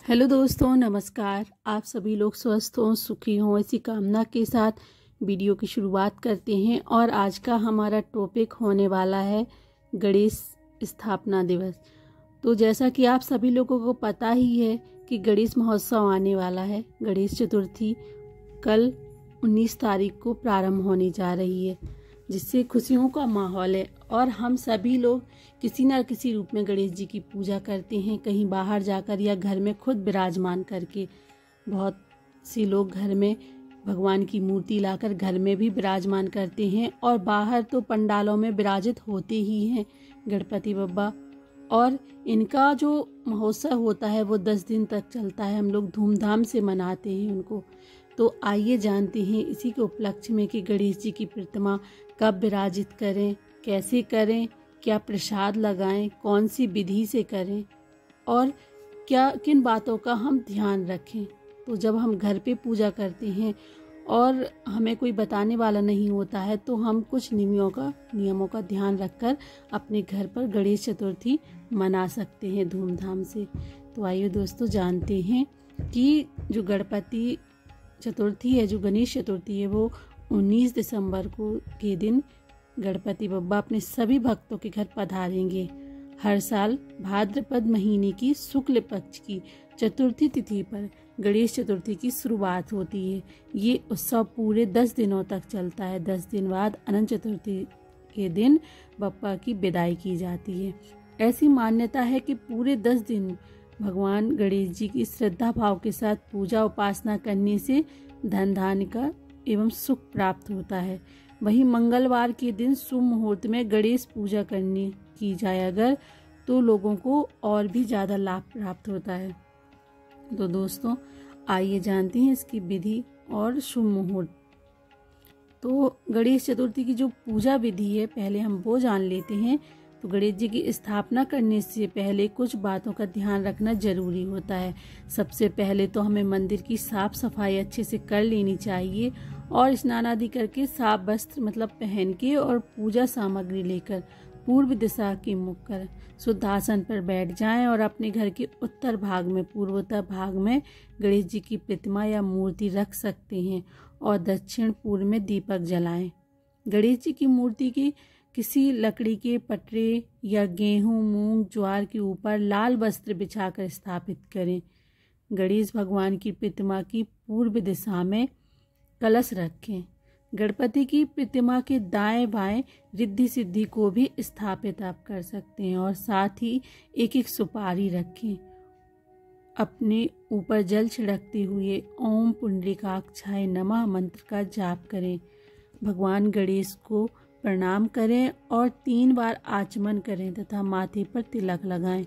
Hello दोस्तों, नमस्कार। आप सभी लोग स्वस्थ हों, सुखी हों, इसी कामना के साथ वीडियो की शुरुआत करते हैं। और आज का हमारा टॉपिक होने वाला है गणेश स्थापना दिवस। तो जैसा कि आप सभी लोगों को पता ही है कि गणेश महोत्सव आने वाला है। गणेश चतुर्थी कल 19 तारीख को प्रारंभ होने जा रही है, जिससे खुशियों का माहौल है। और हम सभी लोग किसी न किसी रूप में गणेश जी की पूजा करते हैं, कहीं बाहर जाकर या घर में खुद विराजमान करके। बहुत सी लोग घर में भगवान की मूर्ति लाकर घर में भी विराजमान करते हैं, और बाहर तो पंडालों में विराजित होते ही हैं गणपति बप्पा। और इनका जो महोत्सव होता है वो 10 दिन तक चलता है। हम लोग धूमधाम से मनाते हैं उनको। तो आइए जानते हैं इसी के उपलक्ष्य में कि गणेश जी की प्रतिमा कब विराजित करें, कैसे करें, क्या प्रसाद लगाएं, कौन सी विधि से करें और क्या किन बातों का हम ध्यान रखें। तो जब हम घर पे पूजा करते हैं और हमें कोई बताने वाला नहीं होता है, तो हम कुछ नियमों का ध्यान रखकर अपने घर पर गणेश चतुर्थी मना सकते हैं धूमधाम से। तो आइए दोस्तों जानते हैं कि जो गणपति चतुर्थी है, जो गणेश चतुर्थी है, वो 19 दिसंबर के दिन गणपति बप्पा अपने सभी भक्तों के घर पधारेंगे। हर साल भाद्रपद महीने की शुक्ल पक्ष की चतुर्थी तिथि पर गणेश चतुर्थी की शुरुआत होती है। ये उत्सव पूरे 10 दिनों तक चलता है। 10 दिन बाद अनंत चतुर्थी के दिन बप्पा की विदाई की जाती है। ऐसी मान्यता है कि पूरे 10 दिन भगवान गणेश जी की श्रद्धा भाव के साथ पूजा उपासना करने से धन धान्य का एवं सुख प्राप्त होता है। वहीं मंगलवार के दिन शुभ मुहूर्त में गणेश पूजा की जाए अगर, तो लोगों को और भी ज़्यादा लाभ प्राप्त होता है। तो दोस्तों आइए जानते हैं इसकी विधि और शुभ मुहूर्त। तो गणेश चतुर्थी की जो पूजा विधि है, पहले हम वो जान लेते हैं। तो गणेश जी की स्थापना करने से पहले कुछ बातों का ध्यान रखना जरूरी होता है। सबसे पहले तो हमें मंदिर की साफ सफाई अच्छे से कर लेनी चाहिए, और स्नान आदि करके साफ वस्त्र पहन के और पूजा सामग्री लेकर पूर्व दिशा के मुख कर शुद्ध आसन पर बैठ जाएं और अपने घर के उत्तर भाग में, पूर्वोत्तर भाग में गणेश जी की प्रतिमा या मूर्ति रख सकते हैं, और दक्षिण पूर्व में दीपक जलाएं। गणेश जी की मूर्ति की किसी लकड़ी के पटरे या गेहूं, मूंग, ज्वार के ऊपर लाल वस्त्र बिछाकर स्थापित करें। गणेश भगवान की प्रतिमा की पूर्व दिशा में कलश रखें। गणपति की प्रतिमा के दाएं बाएं रिद्धि सिद्धि को भी स्थापित आप कर सकते हैं, और साथ ही एक एक सुपारी रखें। अपने ऊपर जल छिड़कते हुए ओम पुंडरीकाक्षाय नमः मंत्र का जाप करें। भगवान गणेश को प्रणाम करें और 3 बार आचमन करें तथा माथे पर तिलक लगाएं।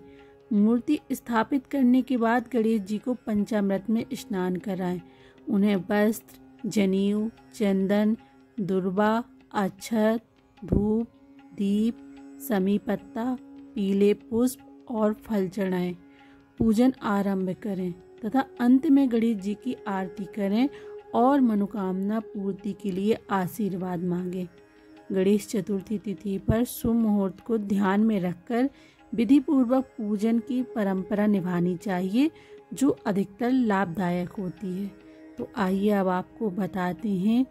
मूर्ति स्थापित करने के बाद गणेश जी को पंचामृत में स्नान कराएं। उन्हें वस्त्र, जनेऊ, चंदन, दुर्वा, अक्षत, धूप, दीप, समी पत्ता, पीले पुष्प और फल चढ़ाएं। पूजन आरंभ करें तथा अंत में गणेश जी की आरती करें और मनोकामना पूर्ति के लिए आशीर्वाद मांगें। गणेश चतुर्थी तिथि पर शुभ मुहूर्त को ध्यान में रखकर विधि पूर्वक पूजन की परंपरा निभानी चाहिए, जो अधिकतर लाभदायक होती है। तो आइए अब आपको बताते हैं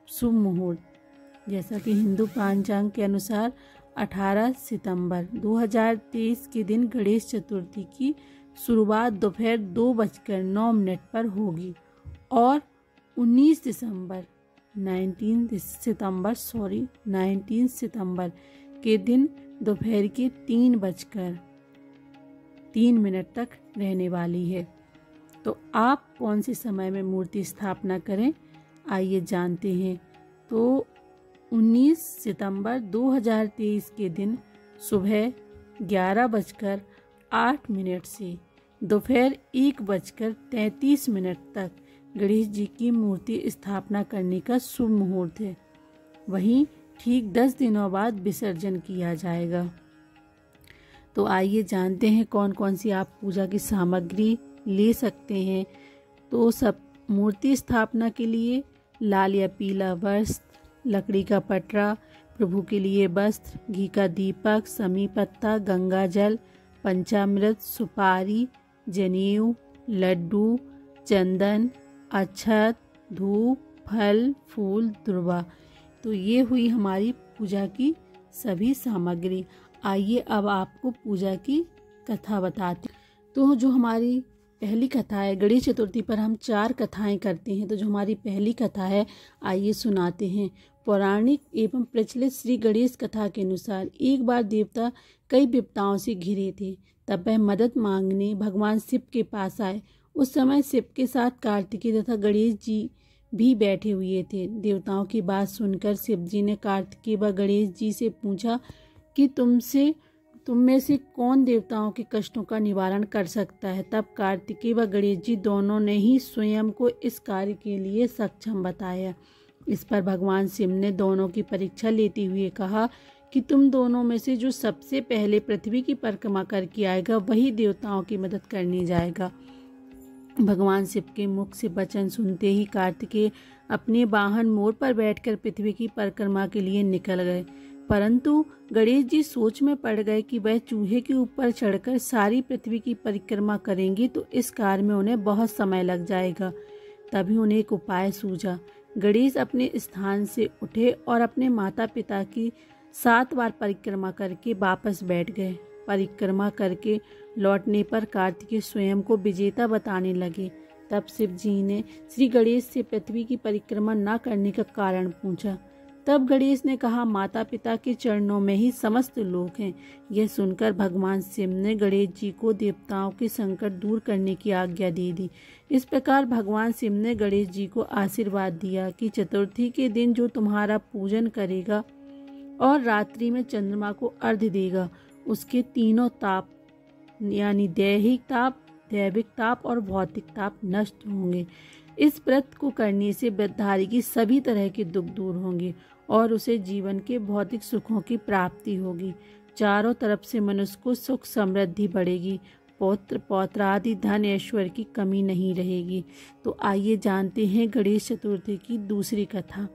शुभ मुहूर्त। जैसा कि हिंदू पंचांग के अनुसार 18 सितंबर 2023 के दिन गणेश चतुर्थी की शुरुआत दोपहर 2:09 पर होगी, और 19 सितंबर के दिन दोपहर के 3:03 तक रहने वाली है। तो आप कौन से समय में मूर्ति स्थापना करें, आइए जानते हैं। तो 19 सितंबर 2023 के दिन सुबह 11:08 से दोपहर 1:33 तक गणेश जी की मूर्ति स्थापना करने का शुभ मुहूर्त है। वहीं ठीक 10 दिनों बाद विसर्जन किया जाएगा। तो आइए जानते हैं कौन कौन सी आप पूजा की सामग्री ले सकते हैं। तो सब मूर्ति स्थापना के लिए लाल या पीला वस्त्र, लकड़ी का पटरा, प्रभु के लिए वस्त्र, घी का दीपक, समी पत्ता, गंगा जल, पंचामृत, सुपारी, जनेऊ, लड्डू, चंदन, अक्षत, धूप, फल, फूल, दुर्वा। तो ये हुई हमारी पूजा की सभी सामग्री। आइए अब आपको पूजा की कथा बताते। तो जो हमारी पहली कथा है, गणेश चतुर्थी पर हम 4 कथाएं करते हैं। तो जो हमारी पहली कथा है, आइए सुनाते हैं। पौराणिक एवं प्रचलित श्री गणेश कथा के अनुसार एक बार देवता कई विपदाओं से घिरे थे। तब वह मदद मांगने भगवान शिव के पास आए। उस समय शिव के साथ कार्तिकेय तथा गणेश जी भी बैठे हुए थे। देवताओं की बात सुनकर शिव जी ने कार्तिकेय व गणेश जी से पूछा कि तुम में से कौन देवताओं के कष्टों का निवारण कर सकता है। तब कार्तिकेय व गणेश जी दोनों ने ही स्वयं को इस कार्य के लिए सक्षम बताया। इस पर भगवान शिव ने दोनों की परीक्षा लेते हुए कहा कि तुम दोनों में से जो सबसे पहले पृथ्वी की परिक्रमा करके आएगा वही देवताओं की मदद करने जाएगा। भगवान शिव के मुख से वचन सुनते ही कार्तिकेय अपने वाहन मोर पर बैठकर पृथ्वी की परिक्रमा के लिए निकल गए। परंतु गणेश जी सोच में पड़ गए कि वह चूहे के ऊपर चढ़कर सारी पृथ्वी की परिक्रमा करेंगे तो इस कार्य में उन्हें बहुत समय लग जाएगा। तभी उन्हें एक उपाय सूझा। गणेश अपने स्थान से उठे और अपने माता पिता की 7 बार परिक्रमा करके वापस बैठ गए। परिक्रमा करके लौटने पर कार्तिकेय स्वयं को विजेता बताने लगे। तब शिव जी ने श्री गणेश से पृथ्वी की परिक्रमा न करने का कारण पूछा। तब गणेश ने कहा, माता पिता के चरणों में ही समस्त लोक हैं। यह सुनकर भगवान शिव ने गणेश जी को देवताओं के संकट दूर करने की आज्ञा दे दी। इस प्रकार भगवान शिव ने गणेश जी को आशीर्वाद दिया कि चतुर्थी के दिन जो तुम्हारा पूजन करेगा और रात्रि में चंद्रमा को अर्घ्य देगा, उसके तीनों ताप यानी दैहिक ताप, दैविक ताप और भौतिक ताप नष्ट होंगे। इस व्रत को करने से व्रतधारी की सभी तरह के दुख दूर होंगे और उसे जीवन के भौतिक सुखों की प्राप्ति होगी। चारों तरफ से मनुष्य को सुख समृद्धि बढ़ेगी। पौत्र पौत्रादि धन ऐश्वर्य की कमी नहीं रहेगी। तो आइए जानते हैं गणेश चतुर्थी की दूसरी कथा।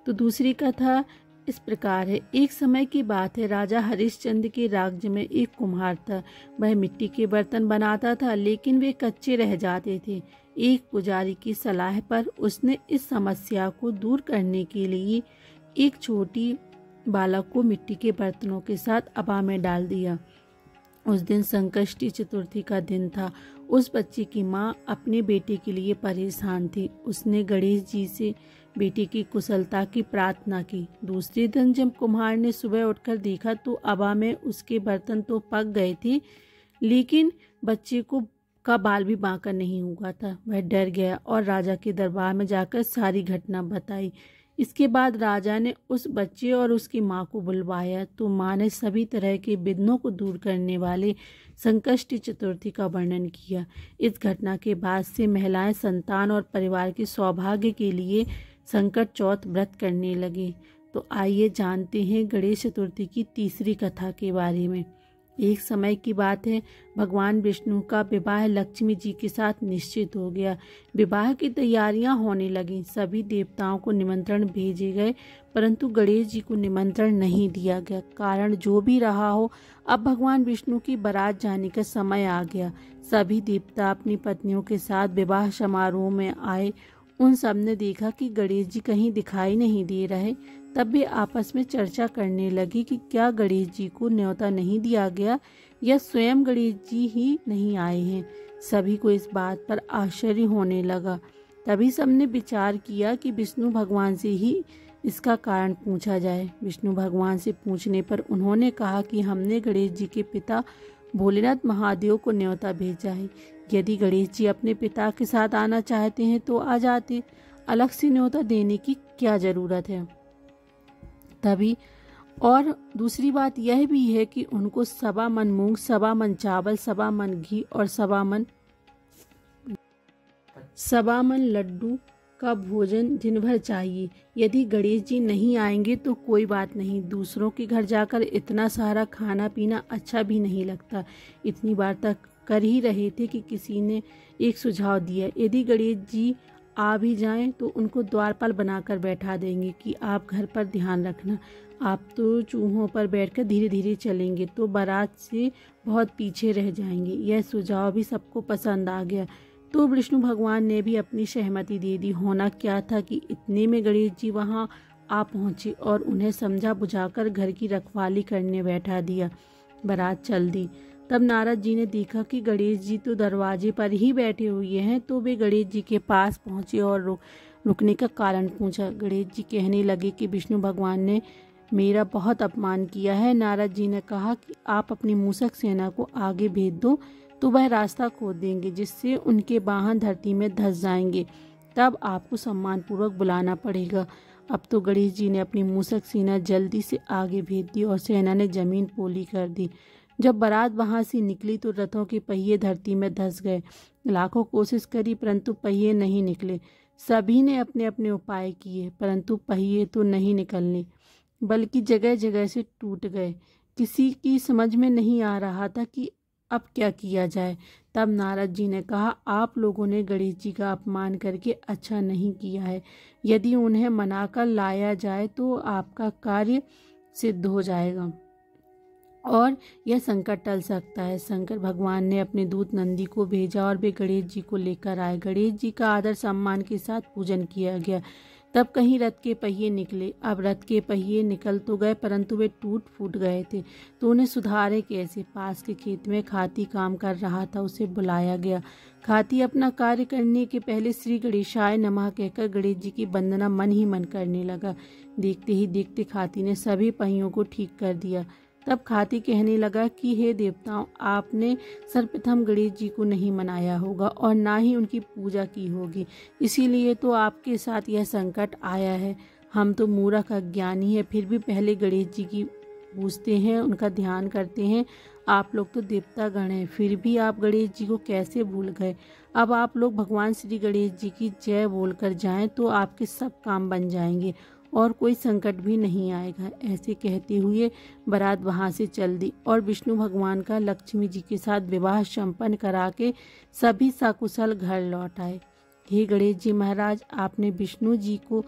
तो दूसरी कथा इस प्रकार है। एक समय की बात है, राजा हरिश्चंद्र के राज्य में एक कुम्हार था। वह मिट्टी के बर्तन बनाता था, लेकिन वे कच्चे रह जाते थे। एक पुजारी की सलाह पर उसने इस समस्या को दूर करने के लिए एक छोटी बालक को मिट्टी के बर्तनों के साथ हवा में डाल दिया। उस दिन संकष्टी चतुर्थी का दिन था। उस बच्चे की माँ अपने बेटे के लिए परेशान थी। उसने गणेश जी से बेटे की कुशलता की प्रार्थना की। दूसरे दिन जब कुम्हार ने सुबह उठकर देखा तो हवा में उसके बर्तन तो पक गए थे, लेकिन बच्चे का बाल भी बांका नहीं हुआ था। वह डर गया और राजा के दरबार में जाकर सारी घटना बताई। इसके बाद राजा ने उस बच्चे और उसकी माँ को बुलवाया तो माँ ने सभी तरह के विघ्नों को दूर करने वाले संकष्टी चतुर्थी का वर्णन किया। इस घटना के बाद से महिलाएं संतान और परिवार के सौभाग्य के लिए संकट चौथ व्रत करने लगे। तो आइए जानते हैं गणेश चतुर्थी की तीसरी कथा के बारे में। एक समय की बात है, भगवान विष्णु का विवाह लक्ष्मी जी के साथ निश्चित हो गया। विवाह की तैयारियां होने लगी। सभी देवताओं को निमंत्रण भेजे गए, परंतु गणेश जी को निमंत्रण नहीं दिया गया। कारण जो भी रहा हो, अब भगवान विष्णु की बारात जाने का समय आ गया। सभी देवता अपनी पत्नियों के साथ विवाह समारोह में आए। उन सब ने देखा कि गणेश जी कहीं दिखाई नहीं दे रहे। तब वे आपस में चर्चा करने लगी कि क्या गणेश जी को न्योता नहीं दिया गया या स्वयं गणेश जी ही नहीं आए हैं। सभी को इस बात पर आश्चर्य होने लगा। तभी सबने विचार किया कि विष्णु भगवान से ही इसका कारण पूछा जाए। विष्णु भगवान से पूछने पर उन्होंने कहा कि हमने गणेश जी के पिता भोलेनाथ महादेव को न्योता भेजा है। यदि गणेश जी अपने पिता के साथ आना चाहते हैं तो आ जाते, अलग से न्योता देने की क्या जरूरत है। तभी और दूसरी बात यह भी है कि उनको 1.25 मन मूंग, 1.25 मन चावल, 1.25 मन घी और 1.25 मन लड्डू का भोजन दिन भर चाहिए। यदि गणेश जी नहीं आएंगे तो कोई बात नहीं, दूसरों के घर जाकर इतना सारा खाना पीना अच्छा भी नहीं लगता। इतनी बार तक कर ही रहे थे कि किसी ने एक सुझाव दिया, यदि गणेश जी आ भी जाएं तो उनको द्वारपाल बनाकर बैठा देंगे कि आप घर पर ध्यान रखना, आप तो चूहों पर बैठकर धीरे धीरे चलेंगे तो बारात से बहुत पीछे रह जाएंगे। यह सुझाव भी सबको पसंद आ गया तो विष्णु भगवान ने भी अपनी सहमति दे दी। होना क्या था कि इतने में गणेश जी वहां आ पहुंचे और उन्हें समझा बुझाकर घर की रखवाली करने बैठा दिया। बारात चल दी। तब नारद जी ने देखा कि गणेश जी तो दरवाजे पर ही बैठे हुए हैं, तो वे गणेश जी के पास पहुंचे और रुकने का कारण पूछा। गणेश जी कहने लगे कि विष्णु भगवान ने मेरा बहुत अपमान किया है। नारद जी ने कहा कि आप अपनी मूषक सेना को आगे भेज दो तो वह रास्ता खोद देंगे, जिससे उनके वाहन धरती में धंस जाएंगे। तब आपको सम्मानपूर्वक बुलाना पड़ेगा। अब तो गणेश जी ने अपनी मूषक सेना जल्दी से आगे भेज दी और सेना ने जमीन पोली कर दी। जब बारात वहां से निकली तो रथों के पहिए धरती में धंस गए। लाखों कोशिश करी परंतु पहिए नहीं निकले। सभी ने अपने अपने उपाय किए परंतु पहिए तो नहीं निकलने, बल्कि जगह जगह से टूट गए। किसी की समझ में नहीं आ रहा था कि अब क्या किया जाए। तब नारद जी ने कहा, आप लोगों ने गणेश जी का अपमान करके अच्छा नहीं किया है। यदि उन्हें मनाकर लाया जाए तो आपका कार्य सिद्ध हो जाएगा और यह संकट टल सकता है। शंकर भगवान ने अपने दूत नंदी को भेजा और वे गणेश जी को लेकर आए। गणेश जी का आदर सम्मान के साथ पूजन किया गया। तब कहीं रथ के पहिए निकले। अब रथ के पहिए निकल तो गए परंतु वे टूट फूट गए थे, तो उन्हें सुधारे कैसे। पास के खेत में खाती काम कर रहा था, उसे बुलाया गया। खाती अपना कार्य करने के पहले श्री गणेशाय नमः कहकर गणेश जी की वंदना मन ही मन करने लगा। देखते ही देखते खाती ने सभी पहियों को ठीक कर दिया। तब खाती कहने लगा कि हे देवताओं, आपने सर्वप्रथम गणेश जी को नहीं मनाया होगा और ना ही उनकी पूजा की होगी, इसीलिए तो आपके साथ यह संकट आया है। हम तो मूर्ख अज्ञानी है, फिर भी पहले गणेश जी की पूजते हैं, उनका ध्यान करते हैं। आप लोग तो देवता गण हैं, फिर भी आप गणेश जी को कैसे भूल गए। अब आप लोग भगवान श्री गणेश जी की जय बोलकर जाएं तो आपके सब काम बन जाएंगे और कोई संकट भी नहीं आएगा। ऐसे कहते हुए बारात वहां से चल दी और विष्णु भगवान का लक्ष्मी जी के साथ विवाह संपन्न करा के सभी सकुशल घर लौट आए। हे गणेश जी महाराज, आपने विष्णु जी को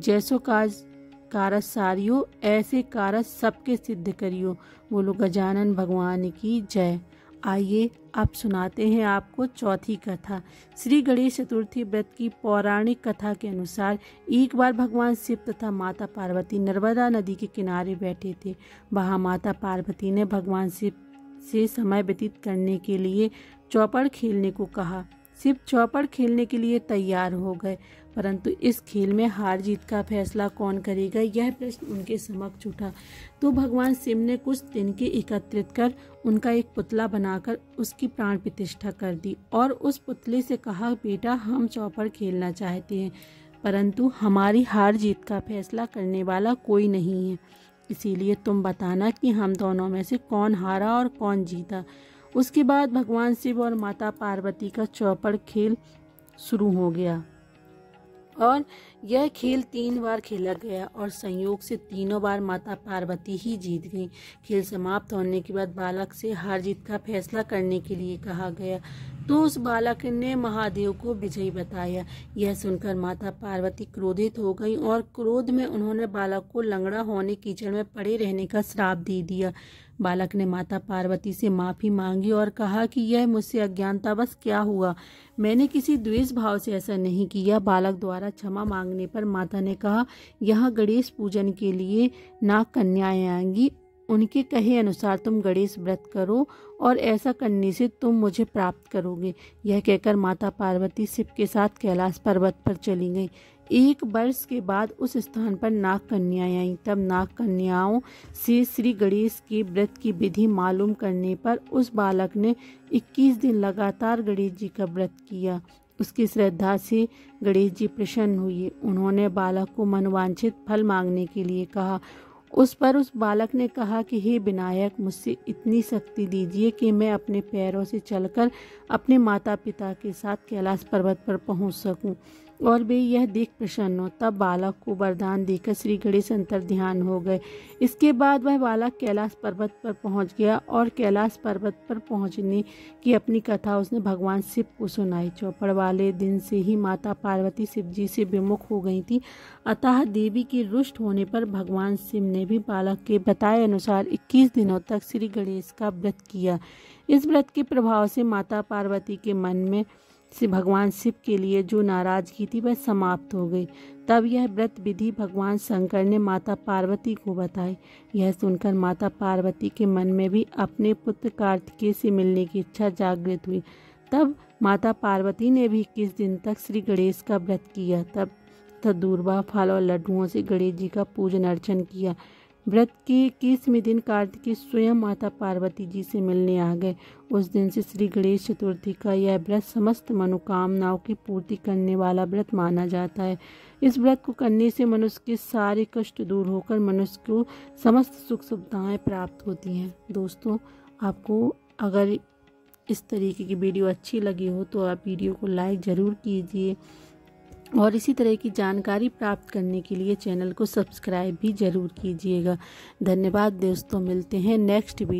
जैसो कारज सारियो, ऐसे कारज सबके सिद्ध करियो। बोलो गजानन भगवान की जय। आइए अब सुनाते हैं आपको चौथी कथा। श्री गणेश चतुर्थी व्रत की पौराणिक कथा के अनुसार एक बार भगवान शिव तथा माता पार्वती नर्मदा नदी के किनारे बैठे थे। वहां माता पार्वती ने भगवान शिव से समय व्यतीत करने के लिए चौपड़ खेलने को कहा। शिव चौपड़ खेलने के लिए तैयार हो गए, परंतु इस खेल में हार जीत का फैसला कौन करेगा, यह प्रश्न उनके समक्ष उठा। तो भगवान शिव ने कुछ तिनके एकत्रित कर उनका एक पुतला बनाकर उसकी प्राण प्रतिष्ठा कर दी और उस पुतले से कहा, बेटा हम चौपड़ खेलना चाहते हैं, परंतु हमारी हार जीत का फैसला करने वाला कोई नहीं है, इसीलिए तुम बताना कि हम दोनों में से कौन हारा और कौन जीता। उसके बाद भगवान शिव और माता पार्वती का चौपड़ खेल शुरू हो गया और यह खेल 3 बार खेला गया और संयोग से तीनों बार माता पार्वती ही जीत गईं। खेल समाप्त होने के बाद बालक से हार जीत का फैसला करने के लिए कहा गया, तो उस बालक ने महादेव को विजयी बताया। यह सुनकर माता पार्वती क्रोधित हो गई और क्रोध में उन्होंने बालक को लंगड़ा होने कीचड़ में पड़े रहने का श्राप दे दिया। बालक ने माता पार्वती से माफी मांगी और कहा कि यह मुझसे अज्ञानतावश क्या हुआ, मैंने किसी द्वेष भाव से ऐसा नहीं किया। बालक द्वारा क्षमा मांगने पर माता ने कहा, यहाँ गणेश पूजन के लिए नाग कन्याएं आएंगी, उनके कहे अनुसार तुम गणेश व्रत करो और ऐसा करने से तुम मुझे प्राप्त करोगे। यह कहकर माता पार्वती शिव के साथ कैलाश पर्वत पर चली गई। 1 वर्ष के बाद उस स्थान पर नाग कन्याएं आईं। तब नाग कन्याओं से श्री गणेश के व्रत की विधि मालूम करने पर उस बालक ने 21 दिन लगातार गणेश जी का व्रत किया। उसकी श्रद्धा से गणेश जी प्रसन्न हुए। उन्होंने बालक को मनवांछित फल मांगने के लिए कहा। उस पर उस बालक ने कहा कि हे विनायक, मुझसे इतनी शक्ति दीजिए कि मैं अपने पैरों से चलकर अपने माता पिता के साथ कैलाश पर्वत पर पहुंच सकूं। और वे यह देख प्रसन्न हो। तब बालक को वरदान देकर श्री गणेश अंतर ध्यान हो गए। इसके बाद वह बालक कैलाश पर्वत पर पहुंच गया और कैलाश पर्वत पर पहुंचने की अपनी कथा उसने भगवान शिव को सुनाई। चौपड़ वाले दिन से ही माता पार्वती शिव जी से विमुख हो गई थी। अतः देवी के रुष्ट होने पर भगवान शिव ने भी बालक के बताए अनुसार 21 दिनों तक श्री गणेश का व्रत किया। इस व्रत के प्रभाव से माता पार्वती के मन में से भगवान शिव के लिए जो नाराजगी थी वह समाप्त हो गई। तब यह व्रत विधि भगवान शंकर ने माता पार्वती को बताई। यह सुनकर माता पार्वती के मन में भी अपने पुत्र कार्तिकेय से मिलने की इच्छा जागृत हुई। तब माता पार्वती ने भी 21 दिन तक श्री गणेश का व्रत किया। तब दूर्वा फल और लड्डुओं से गणेश जी का पूजन अर्चन किया। व्रत के 21वें दिन कार्तिकेय स्वयं माता पार्वती जी से मिलने आ गए। उस दिन से श्री गणेश चतुर्थी का यह व्रत समस्त मनोकामनाओं की पूर्ति करने वाला व्रत माना जाता है। इस व्रत को करने से मनुष्य के सारे कष्ट दूर होकर मनुष्य को समस्त सुख सुविधाएं प्राप्त होती हैं। दोस्तों, आपको अगर इस तरीके की वीडियो अच्छी लगी हो तो आप वीडियो को लाइक ज़रूर कीजिए और इसी तरह की जानकारी प्राप्त करने के लिए चैनल को सब्सक्राइब भी ज़रूर कीजिएगा। धन्यवाद दोस्तों, मिलते हैं नेक्स्ट वीडियो।